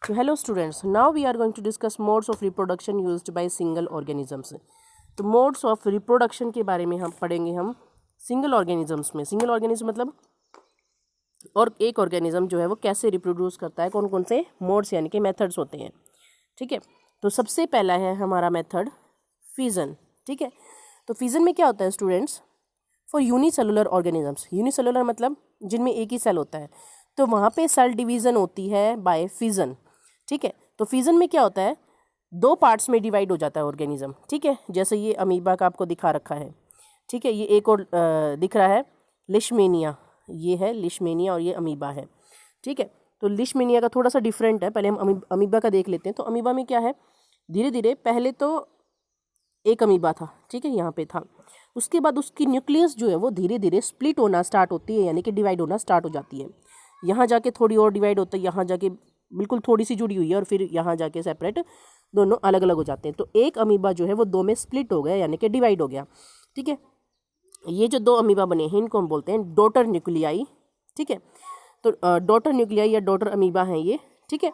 So hello students, now we are going to discuss modes of reproduction used by single organisms. तो modes of reproduction के बारे में हम पढ़ेंगे हम सिंगल ऑर्गेनिजम्स में। सिंगल ऑर्गेनिज्म मतलब और एक ऑर्गेनिज्म जो है वो कैसे रिप्रोड्यूस करता है, कौन कौन से मोड्स यानी कि मेथड्स होते हैं। ठीक है, तो सबसे पहला है हमारा मेथड फिजन। ठीक है, तो फिजन में क्या होता है students, for unicellular organisms. Unicellular मतलब जिनमें एक ही सेल होता है, तो वहाँ पे सेल डिवीज़न होती है बाय फिजन। ठीक है, तो फिजन में क्या होता है, दो पार्ट्स में डिवाइड हो जाता है ऑर्गेनिज्म। ठीक है, जैसे ये अमीबा का आपको दिखा रखा है। ठीक है, ये एक और दिख रहा है लिशमेनिया, ये है लिशमेनिया और ये अमीबा है। ठीक है, तो लिशमेनिया का थोड़ा सा डिफरेंट है, पहले हम अमीबा का देख लेते हैं। तो अमीबा में क्या है, धीरे धीरे पहले तो एक अमीबा था, ठीक है, यहाँ पे था, उसके बाद उसकी न्यूक्लियस जो है वो धीरे धीरे स्प्लिट होना स्टार्ट होती है, यानी कि डिवाइड होना स्टार्ट हो जाती है। यहाँ जाके थोड़ी और डिवाइड होता है, यहाँ जाके बिल्कुल थोड़ी सी जुड़ी हुई है, और फिर यहाँ जाके सेपरेट दोनों अलग अलग हो जाते हैं। तो एक अमीबा जो है वो दो में स्प्लिट हो गया, यानी कि डिवाइड हो गया। ठीक है, ये जो दो अमीबा बने हैं इनको हम बोलते हैं डॉटर न्यूक्लियाई। ठीक है, तो डॉटर न्यूक्लियाई या डॉटर अमीबा हैं ये। ठीक है,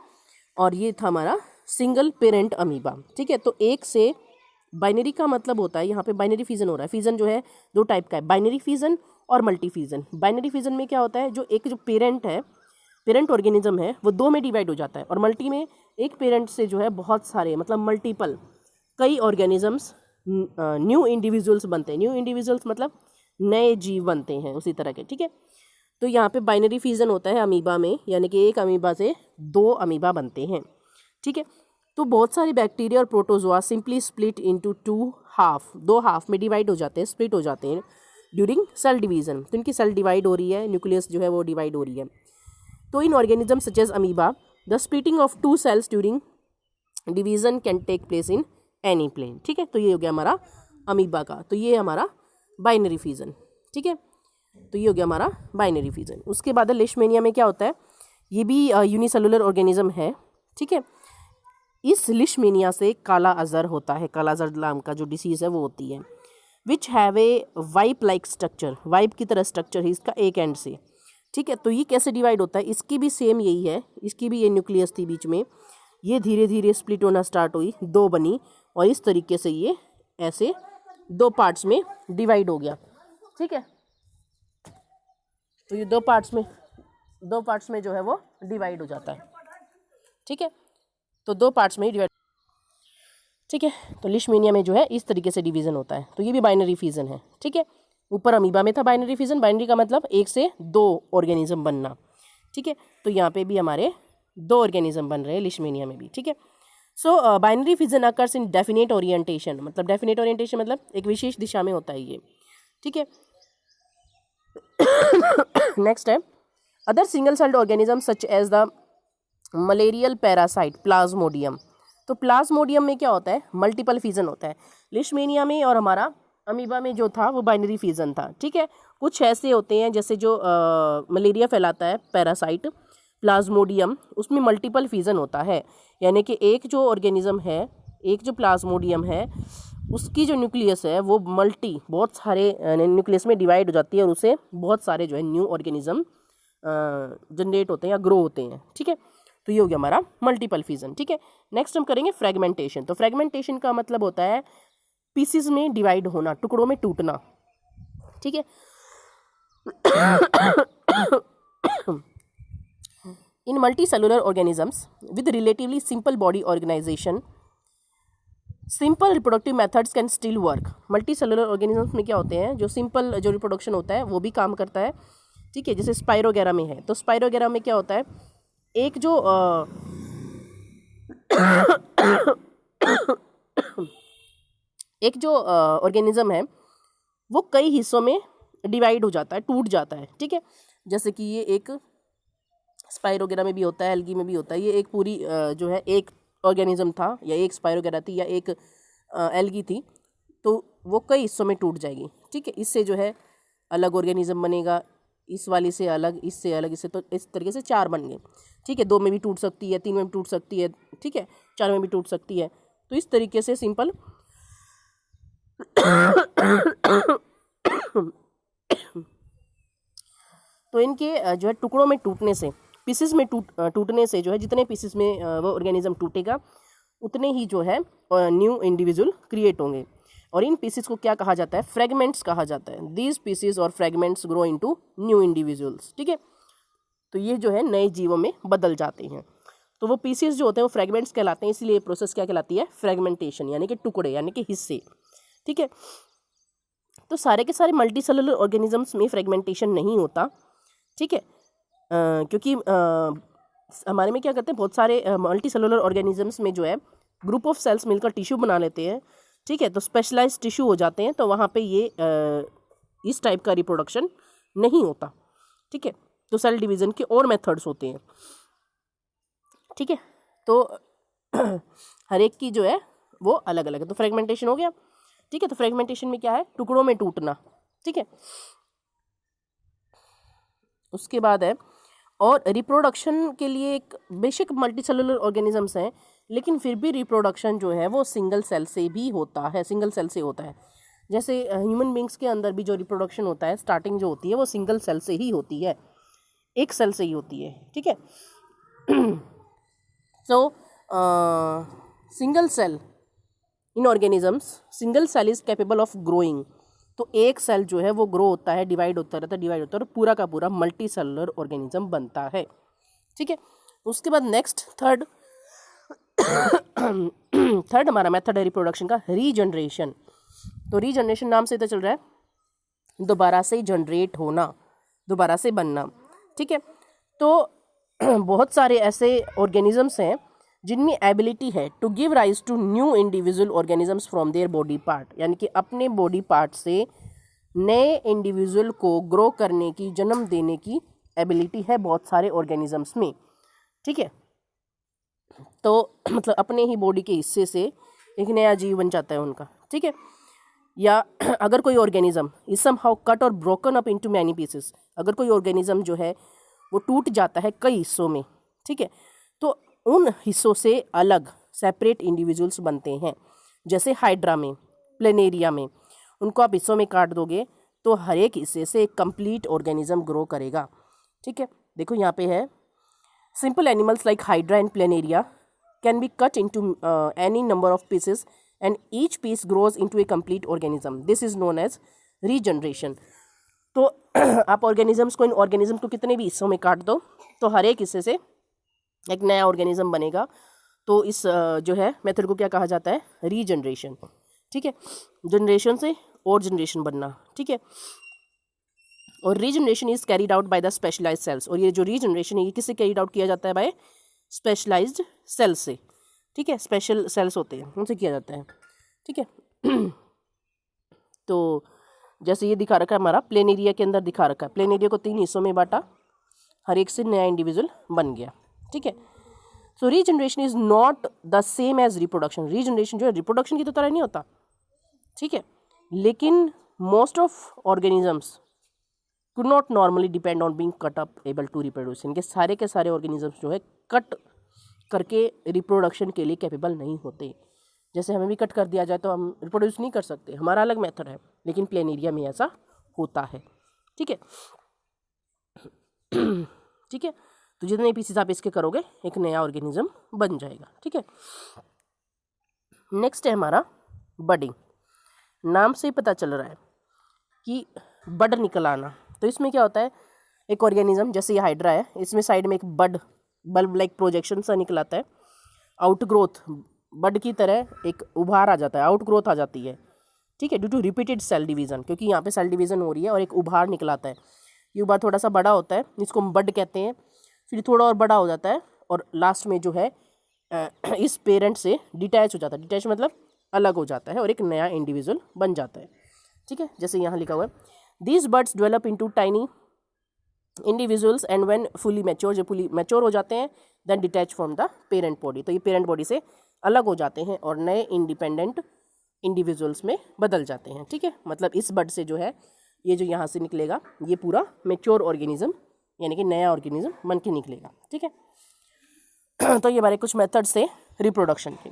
और ये था हमारा सिंगल पेरेंट अमीबा। ठीक है, तो एक से बाइनरी का मतलब होता है, यहाँ पे बाइनरी फिजन हो रहा है। फिजन जो है दो टाइप का है, बाइनरी फिजन और मल्टी फिजन। बाइनरी फिजन में क्या होता है, जो एक जो पेरेंट है, पेरेंट ऑर्गेनिज्म है, वो दो में डिवाइड हो जाता है, और मल्टी में एक पेरेंट से जो है बहुत सारे मतलब मल्टीपल कई ऑर्गेनिजम्स न्यू इंडिविजुअल्स बनते हैं। न्यू इंडिविजुअल्स मतलब नए जीव बनते हैं उसी तरह के। ठीक है, तो यहाँ पे बाइनरी फिजन होता है अमीबा में, यानी कि एक अमीबा से दो अमीबा बनते हैं। ठीक है, तो बहुत सारे बैक्टीरिया और protozoa simply split into two half, दो हाफ में डिवाइड हो जाते हैं, स्प्लिट हो जाते हैं ड्यूरिंग सेल डिवीजन। तो इनकी सेल डिवाइड हो रही है, न्यूक्लियस जो है वो डिवाइड हो रही है। तो in organism such as amoeba the splitting of two cells during division can take place in any plane. ठीक है, तो ये हो गया हमारा अमीबा का, तो ये हमारा बाइनरी फिजन। ठीक है, तो ये हो गया हमारा बाइनरी फिजन। उसके बाद लिशमेनिया में क्या होता है, ये भी यूनिसेलुलर ऑर्गेनिज्म है। ठीक है, इस लिशमेनिया से काला अजहर होता है, काला अजहर नाम का जो डिसीज है वो होती है, which have a wipe like structure, wipe की तरह स्ट्रक्चर है इसका एक एंड से। ठीक है, तो ये कैसे डिवाइड होता है, इसकी भी सेम यही है, इसकी भी ये न्यूक्लियस थी बीच में, ये धीरे धीरे स्प्लिट होना स्टार्ट हुई, दो बनी, और इस तरीके से ये ऐसे दो पार्ट्स में डिवाइड हो गया। ठीक है, तो ये दो पार्ट्स में जो है वो डिवाइड हो जाता है। ठीक है, तो दो पार्ट्स में ही डिवाइड। ठीक है, तो लिशमेनिया में जो है इस तरीके से डिवीजन होता है, तो ये भी बाइनरी फिजन है। ठीक है, ऊपर अमीबा में था बाइनरी फिजन, बाइनरी का मतलब एक से दो ऑर्गेनिज्म बनना। ठीक है, तो यहाँ पे भी हमारे दो ऑर्गेनिज्म बन रहे हैं लिशमेनिया में भी। ठीक है, सो binary fission occurs in definite orientation, मतलब डेफिनेट ओरिएंटेशन मतलब एक विशेष दिशा में होता है ये। ठीक है, नेक्स्ट है other single celled organism such as the malarial parasite plasmodium. तो प्लाज्मोडियम में क्या होता है, मल्टीपल फिजन होता है। लिशमेनिया में और हमारा अमीबा में जो था वो बाइनरी फिजन था। ठीक है, कुछ ऐसे होते हैं जैसे जो मलेरिया फैलाता है पैरासाइट प्लाज्मोडियम, उसमें मल्टीपल फिजन होता है, यानी कि एक जो ऑर्गेनिज्म है, एक जो प्लाज्मोडियम है, उसकी जो न्यूक्लियस है वो बहुत सारे न्यूक्लियस में डिवाइड हो जाती है, और उसे बहुत सारे जो है न्यू ऑर्गेनिज्म जनरेट होते हैं या ग्रो होते हैं। ठीक है, तो ये हो गया हमारा मल्टीपल फिजन। ठीक है, नेक्स्ट हम करेंगे फ्रेगमेंटेशन। तो फ्रेगमेंटेशन का मतलब होता है पीसीज में डिवाइड होना, टुकड़ों में टूटना। ठीक है, in multi cellular organisms with relatively simple body organisation simple reproductive methods can still work. Multi cellular organisms में क्या होते हैं, जो सिंपल जो रिप्रोडक्शन होता है वो भी काम करता है। ठीक है, जैसे स्पाइरो वगैरह में है, तो स्पाइरो वगैरह में क्या होता है, एक जो ऑर्गेनिज्म है वो कई हिस्सों में डिवाइड हो जाता है, टूट जाता है। ठीक है, जैसे कि ये एक स्पाइरो वगैरह में भी होता है, एल्गी में भी होता है। ये एक पूरी जो है एक ऑर्गेनिज्म था, या एक स्पाइरो वगैरह थी, या एक एल्गी थी, तो वो कई हिस्सों में टूट जाएगी। ठीक है, इससे जो है अलग ऑर्गेनिज्म बनेगा, इस वाली से अलग, इससे अलग, इससे, तो इस तरीके से चार बन गए। ठीक है, दो में भी टूट सकती है, तीन में भी टूट सकती है, ठीक है, चार में भी टूट सकती है। तो इस तरीके से सिंपल तो इनके जो है टुकड़ों में टूटने से पीसेस में टूटने से जो है, जितने पीसेस में वो ऑर्गेनिज्म टूटेगा उतने ही जो है न्यू इंडिविजुअल क्रिएट होंगे। और इन पीसेस को क्या कहा जाता है? फ्रेगमेंट्स कहा जाता है। दीज पीसेस और fragments grow into new individuals. ठीक है, तो ये जो है नए जीवों में बदल जाते हैं। तो वो पीसेस जो होते हैं वो फ्रेगमेंट्स कहलाते हैं, इसलिए प्रोसेस क्या कहलाती है? फ्रेगमेंटेशन, यानी कि टुकड़े, यानी कि हिस्से। ठीक है, तो सारे के सारे मल्टी सेलुलर ऑर्गेनिजम्स में फ्रेगमेंटेशन नहीं होता। ठीक है, क्योंकि हमारे में क्या करते हैं, बहुत सारे मल्टी सेलुलर ऑर्गेनिजम्स में जो है ग्रुप ऑफ सेल्स मिलकर टिश्यू बना लेते हैं। ठीक है, तो स्पेशलाइज्ड टिश्यू हो जाते हैं, तो वहाँ पे ये इस टाइप का रिप्रोडक्शन नहीं होता। ठीक है, तो सेल डिवीज़न के और मेथड्स होते हैं। ठीक है, तो हर एक की जो है वो अलग अलग है। तो फ्रेगमेंटेशन हो गया। ठीक है, तो फ्रेगमेंटेशन में क्या है? टुकड़ों में टूटना। ठीक है, उसके बाद है, और रिप्रोडक्शन के लिए एक बेशक मल्टी सेलुलर ऑर्गेनिजम्स हैं, लेकिन फिर भी रिप्रोडक्शन जो है वो सिंगल सेल से भी होता है, सिंगल सेल से होता है। जैसे ह्यूमन बींग्स के अंदर भी जो रिप्रोडक्शन होता है, स्टार्टिंग जो होती है वो सिंगल सेल से ही होती है, एक सेल से ही होती है। ठीक है, so single cell in organisms, single cell is capable of growing. तो एक सेल जो है वो ग्रो होता है, डिवाइड होता रहता है, डिवाइड होता है, और पूरा का पूरा मल्टी सेलुलर ऑर्गेनिज्म बनता है। ठीक है, उसके बाद नेक्स्ट थर्ड हमारा मेथड है रिप्रोडक्शन का, रीजनरेशन। तो रीजनरेशन नाम से तो चल रहा है दोबारा से जनरेट होना, दोबारा से बनना। ठीक है, तो बहुत सारे ऐसे ऑर्गेनिजम्स हैं जिनमें एबिलिटी है to give rise to new individual organisms from their body part, यानी कि अपने बॉडी पार्ट से नए इंडिविजुअल को ग्रो करने की, जन्म देने की एबिलिटी है बहुत सारे ऑर्गेनिजम्स में। ठीक है, तो मतलब अपने ही बॉडी के हिस्से से एक नया जीव बन जाता है उनका। ठीक है, या अगर कोई ऑर्गेनिज्म इज समहाउ कट और broken up into many pieces, अगर कोई ऑर्गेनिज्म जो है वो टूट जाता है कई हिस्सों में। ठीक है, तो उन हिस्सों से अलग सेपरेट इंडिविजुअल्स बनते हैं। जैसे हाइड्रा में, प्लेनेरिया में, उनको आप हिस्सों में काट दोगे तो हर एक हिस्से से एक कंप्लीट ऑर्गेनिज्म ग्रो करेगा। ठीक है, देखो यहाँ पे है, simple animals like hydra and planaria can be cut into any number of pieces and each piece grows into a complete organism, this is known as regeneration. तो आप ऑर्गेनिजम्स को, इन ऑर्गेनिज्म को कितने भी हिस्सों में काट दो तो हर एक हिस्से से एक नया ऑर्गेनिज्म बनेगा। तो इस जो है मेथड को क्या कहा जाता है? रीजनरेशन। ठीक है, जनरेशन से और जनरेशन बनना। ठीक है, और regeneration is carried out by the specialised cells, और ये जो रीजनरेशन है ये किससे कैरीड आउट किया जाता है? बाय स्पेशलाइज्ड सेल्स से। ठीक है, स्पेशल सेल्स होते हैं उनसे किया जाता है। ठीक है, तो जैसे ये दिखा रखा है हमारा, प्लेनेरिया के अंदर दिखा रखा है, प्लेनेरिया को 3 हिस्सों में बांटा, हर एक से नया इंडिविजुअल बन गया। ठीक है, so regeneration is not the same as reproduction. Regeneration जो है रिप्रोडक्शन की तो तरह नहीं होता। ठीक है, लेकिन most of organisms could not normally depend on being cut up able to reproduce. इनके सारे के सारे ऑर्गेनिजम्स जो है कट करके रिप्रोडक्शन के लिए कैपेबल नहीं होते। जैसे हमें भी कट कर दिया जाए तो हम रिप्रोड्यूस नहीं कर सकते, हमारा अलग मेथड है, लेकिन प्लेनेरिया में ऐसा होता है। ठीक है, ठीक है, तो जितने पीसेस आप इसके करोगे एक नया ऑर्गेनिज्म बन जाएगा। ठीक है, नेक्स्ट है हमारा बडिंग। नाम से ही पता चल रहा है कि बड निकल आना। तो इसमें क्या होता है, एक ऑर्गेनिज्म जैसे ये हाइड्रा है, इसमें साइड में एक बल्ब लाइक प्रोजेक्शन सा निकल आता है, आउटग्रोथ, बड की तरह एक उभार आ जाता है, आउटग्रोथ आ जाती है। ठीक है, due to repeated cell division, क्योंकि यहाँ पे सेल डिवीजन हो रही है और एक उभार निकल आता है। ये उभार थोड़ा सा बड़ा होता है, इसको हम बड कहते हैं, फिर थोड़ा और बड़ा हो जाता है और लास्ट में जो है इस पेरेंट से डिटैच हो जाता है। डिटैच मतलब अलग हो जाता है और एक नया इंडिविजुअल बन जाता है। ठीक है, जैसे यहाँ लिखा हुआ है, these birds develop into tiny individuals and when fully mature, जब फुली मैच्योर हो जाते हैं then detach from the parent body. तो ये पेरेंट बॉडी से अलग हो जाते हैं और नए इंडिपेंडेंट इंडिविजुअल्स में बदल जाते हैं। ठीक है, मतलब इस बर्ड से जो है ये जो यहाँ से निकलेगा ये पूरा मैच्योर ऑर्गेनिज्म यानी कि नया ऑर्गेनिज्म बन के निकलेगा। ठीक है, तो ये हमारे कुछ मेथड से रिप्रोडक्शन के।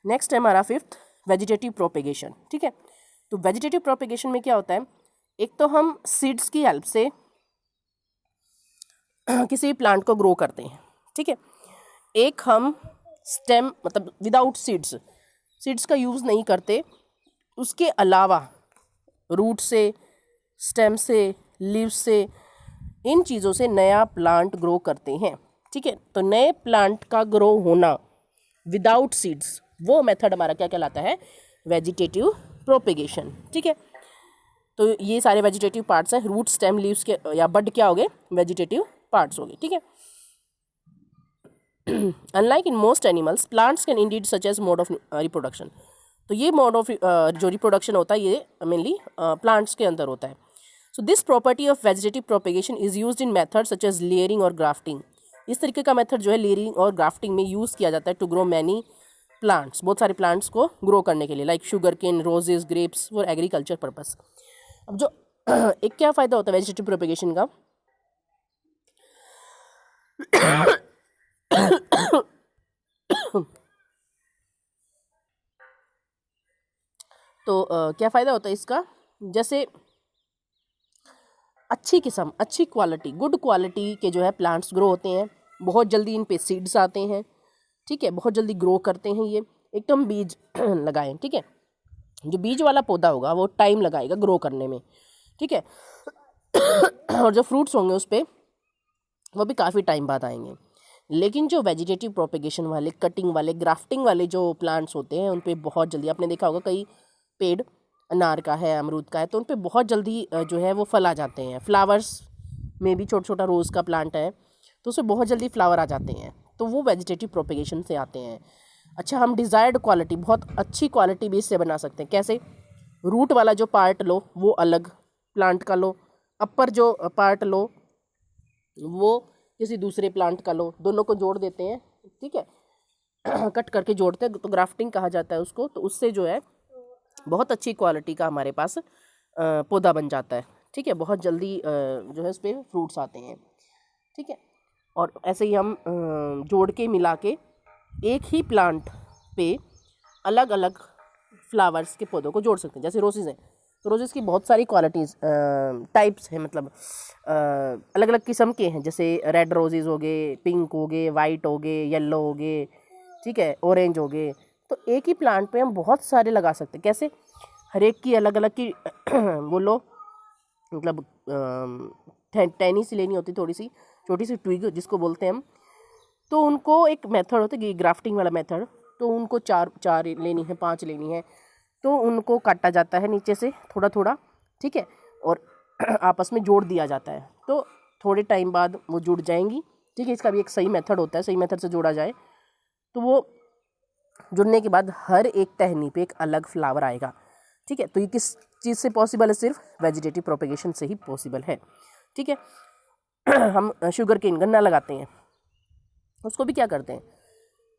नेक्स्ट है हमारा 5th वेजिटेटिव प्रोपेगेशन। ठीक है, तो वेजिटेटिव प्रोपेगेशन में क्या होता है, एक तो हम सीड्स की हेल्प से किसी भी प्लांट को ग्रो करते हैं, ठीक है। एक हम स्टेम मतलब विदाउट सीड्स का यूज़ नहीं करते, उसके अलावा रूट से, स्टेम से, लीव से, इन चीज़ों से नया प्लांट ग्रो करते हैं, ठीक है। तो नए प्लांट का ग्रो होना विदाउट सीड्स, वो मेथड हमारा क्या कहलाता है? वेजिटेटिव प्रोपेगेशन, ठीक है। तो ये सारे वेजिटेटिव पार्ट्स हैं, रूट, स्टेम, लीव्स के या बड क्या हो गए? वेजिटेटिव पार्ट्स हो गए, ठीक है। Unlike in most animals, plants can indeed such as mode of reproduction. तो ये मोड ऑफ जो रिप्रोडक्शन होता है ये मेनली प्लांट्स के अंदर होता है। So this property of vegetative propagation is used in method such as layering और ग्राफ्टिंग। इस तरीके का मेथड जो है लेयरिंग और ग्राफ्टिंग में यूज़ किया जाता है टू ग्रो मैनी प्लांट्स, बहुत सारे प्लांट्स को ग्रो करने के लिए, like sugarcane, roses, grapes, for agriculture purpose. अब जो एक क्या फ़ायदा होता है वेजिटेटिव प्रोपेगेशन का? तो क्या फ़ायदा होता है इसका? जैसे अच्छी किस्म, अच्छी क्वालिटी, गुड क्वालिटी के जो है प्लांट्स ग्रो होते हैं, बहुत जल्दी इन पे सीड्स आते हैं, ठीक है, बहुत जल्दी ग्रो करते हैं ये। एक तो हम बीज लगाएं, ठीक है, जो बीज वाला पौधा होगा वो टाइम लगाएगा ग्रो करने में, ठीक है। और जो फ्रूट्स होंगे उस पर वो भी काफ़ी टाइम बाद आएंगे। लेकिन जो वेजिटेटिव प्रोपेगेशन वाले, कटिंग वाले, ग्राफ्टिंग वाले जो प्लांट्स होते हैं उन पे बहुत जल्दी, आपने देखा होगा कई पेड़ अनार का है, अमरूद का है, तो उन पे बहुत जल्दी जो है वो फल आ जाते हैं। फ्लावर्स में भी छोटा छोटा रोज़ का प्लांट है तो उसमें बहुत जल्दी फ्लावर आ जाते हैं, तो वो वेजिटेटिव प्रोपेगेशन से आते हैं। अच्छा, हम डिज़ायर्ड क्वालिटी, बहुत अच्छी क्वालिटी भी इससे बना सकते हैं। कैसे? रूट वाला जो पार्ट लो वो अलग प्लांट का लो, अपर जो पार्ट लो वो किसी दूसरे प्लांट का लो, दोनों को जोड़ देते हैं, ठीक है। कट करके जोड़ते हैं तो ग्राफ्टिंग कहा जाता है उसको। तो उससे जो है बहुत अच्छी क्वालिटी का हमारे पास पौधा बन जाता है, ठीक है। बहुत जल्दी जो है उस पर फ्रूट्स आते हैं, ठीक है। और ऐसे ही हम जोड़ के मिला के एक ही प्लांट पे अलग अलग फ्लावर्स के पौधों को जोड़ सकते हैं। जैसे रोजेज़ हैं तो रोजेज़ की बहुत सारी क्वालिटीज़, टाइप्स हैं, मतलब अलग अलग किस्म के हैं। जैसे रेड रोजेज़ हो गए, पिंक हो गए, वाइट हो गए, येलो हो गए, ठीक है, ऑरेंज हो गए। तो एक ही प्लांट पे हम बहुत सारे लगा सकते हैं। कैसे? हर एक की अलग अलग की वो लो, मतलब टहनी सी लेनी होती, थोड़ी सी छोटी सी ट्विग जिसको बोलते हैं हम। तो उनको एक मेथड होता है ग्राफ्टिंग वाला मेथड, तो उनको चार लेनी है, 5 लेनी है, तो उनको काटा जाता है नीचे से थोड़ा थोड़ा, ठीक है, और आपस में जोड़ दिया जाता है। तो थोड़े टाइम बाद वो जुड़ जाएंगी, ठीक है। इसका भी एक सही मेथड होता है, सही मेथड से जोड़ा जाए तो वो जुड़ने के बाद हर एक टहनी पे एक अलग फ्लावर आएगा, ठीक है। तो ये किस चीज़ से पॉसिबल है? सिर्फ वेजिटेटिव प्रोपेगेशन से ही पॉसिबल है, ठीक है। हम शुगर केन, गन्ना लगाते हैं, उसको भी क्या करते हैं?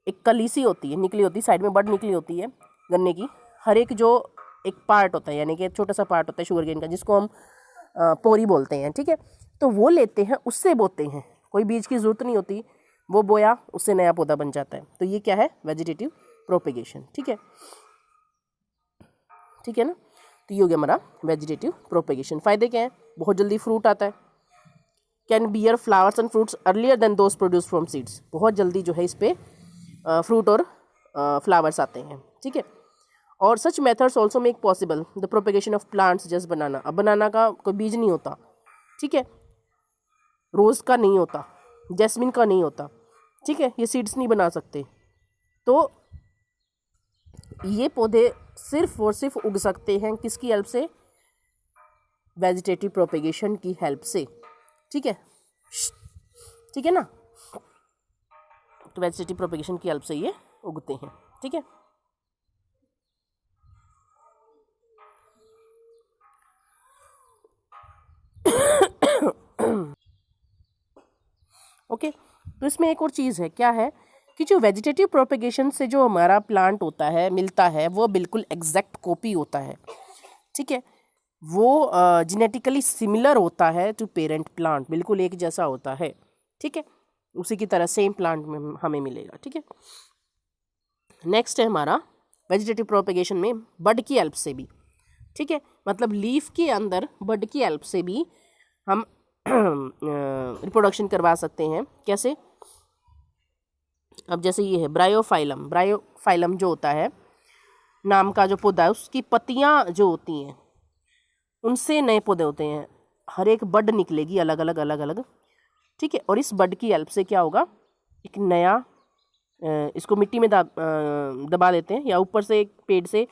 एक कली सी होती है, निकली होती है, साइड में बड निकली होती है गन्ने की। हर एक जो एक पार्ट होता है, यानी कि छोटा सा पार्ट होता है शुगर केन का, जिसको हम पोरी बोलते हैं, ठीक है। तो वो लेते हैं, उससे बोते हैं, कोई बीज की ज़रूरत नहीं होती, वो बोया उससे नया पौधा बन जाता है। तो ये क्या है? वेजिटेटिव प्रोपेगेशन, ठीक है, ठीक है ना। तो ये हो गया हमारा वेजिटेटिव प्रोपेगेशन। फ़ायदे क्या हैं? बहुत जल्दी फ्रूट आता है, can bear flowers and fruits earlier than those produce from seeds. बहुत जल्दी जो है इस पर फ्रूट और फ्लावर्स आते हैं, ठीक है। और such methods also make possible the propagation of plants just banana. अब बनाना का कोई बीज नहीं होता, ठीक है, रोज़ का नहीं होता, जैस्मिन का नहीं होता, ठीक है, ये सीड्स नहीं बना सकते। तो ये पौधे सिर्फ और सिर्फ उग सकते हैं किसकी हेल्प से? वेजिटेटिव प्रोपेगेशन की हेल्प से, ठीक है, ठीक है ना। तो वेजिटेटिव प्रोपेगेशन की हेल्प से ये उगते हैं, ठीक है। ओके, तो इसमें एक और चीज़ है, क्या है कि जो वेजिटेटिव प्रोपेगेशन से जो हमारा प्लांट होता है, मिलता है, वो बिल्कुल एग्जैक्ट कॉपी होता है, ठीक है। वो जेनेटिकली सिमिलर होता है टू पेरेंट प्लांट, बिल्कुल एक जैसा होता है, ठीक है, उसी की तरह सेम प्लांट में हमें मिलेगा, ठीक है। नेक्स्ट है हमारा वेजिटेटिव प्रोपेगेशन में बड की हेल्प से भी, ठीक है, मतलब लीफ के अंदर बड की हेल्प से भी हम रिप्रोडक्शन करवा सकते हैं। कैसे? अब जैसे ये है ब्रायोफाइलम। ब्रायोफाइलम जो होता है नाम का जो पौधा है, उसकी पत्तियाँ जो होती हैं उनसे नए पौधे होते हैं। हर एक बड निकलेगी अलग अलग, ठीक है। और इस बड की हेल्प से क्या होगा, एक नया इसको मिट्टी में दबा देते हैं, या ऊपर से एक पेड़ से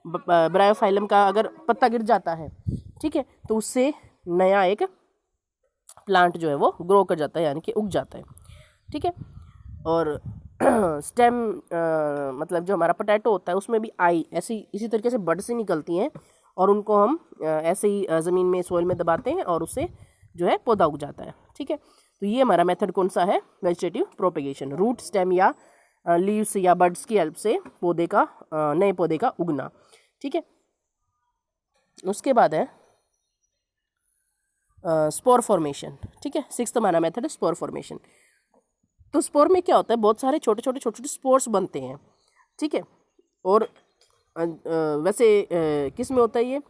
ब्रायोफाइलम का अगर पत्ता गिर जाता है, ठीक है, तो उससे नया एक प्लांट जो है वो ग्रो कर जाता है, यानी कि उग जाता है, ठीक है। और स्टेम मतलब जो हमारा पोटैटो होता है उसमें भी इसी तरीके से बड से निकलती हैं, और उनको हम ऐसे ही ज़मीन में सॉइल में दबाते हैं और उससे जो है पौधा उग जाता है, ठीक है। तो ये हमारा मेथड कौन सा है? Vegetative propagation. रूट, स्टेम या लीव्स या बड्स की हेल्प से नए पौधे का उगना, ठीक है। उसके बाद है स्पोर फॉर्मेशन, ठीक है। सिक्स्थ हमारा मेथड है स्पोर फॉर्मेशन। तो स्पोर में क्या होता है, बहुत सारे छोटे छोटे स्पोर्स बनते हैं, ठीक है। और वैसे किस में होता है ये?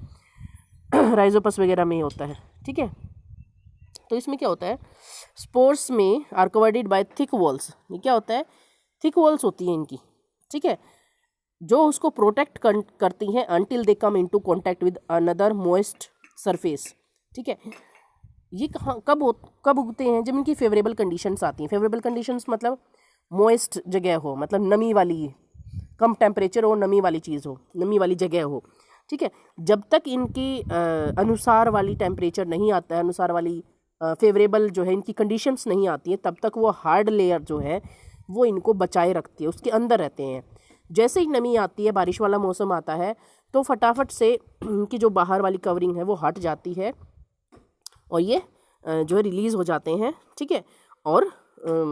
राइजोपस वगैरह में ही होता है, ठीक है। तो इसमें क्या होता है, स्पोर्स में आर कवर्डेड बाय थिक वॉल्स। ये क्या होता है? थिक वॉल्स होती हैं इनकी, ठीक है, जो उसको प्रोटेक्ट करती हैं until they come into contact with another moist surface, ठीक है। ये कब उगते हैं? जब इनकी फेवरेबल कंडीशंस आती हैं। फेवरेबल कंडीशंस मतलब मॉइस्ट जगह हो, मतलब नमी वाली, कम टेम्परेचर हो, नमी वाली चीज़ हो, नमी वाली जगह हो, ठीक है। जब तक इनकी अनुसार वाली टेम्परेचर नहीं आता है, अनुसार वाली फेवरेबल जो है इनकी कंडीशंस नहीं आती हैं, तब तक वो हार्ड लेयर जो है वो इनको बचाए रखती है, उसके अंदर रहते हैं। जैसे ही नमी आती है, बारिश वाला मौसम आता है, तो फटाफट से इनकी जो बाहर वाली कवरिंग है वो हट जाती है, और ये जो है रिलीज़ हो जाते हैं, ठीक है। और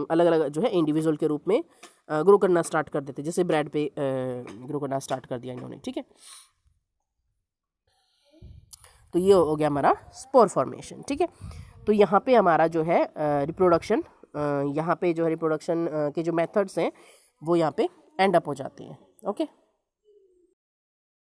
अलग अलग जो है इंडिविजुअल के रूप में ग्रो करना स्टार्ट कर देते हैं, जैसे ब्रेड पे ग्रो करना स्टार्ट कर दिया इन्होंने, ठीक है। तो ये हो गया हमारा स्पोर फॉर्मेशन, ठीक है। तो यहाँ पे हमारा जो है रिप्रोडक्शन, यहाँ पे जो है रिप्रोडक्शन के जो मेथड्स हैं वो यहाँ पे एंड अप हो जाते हैं, ओके।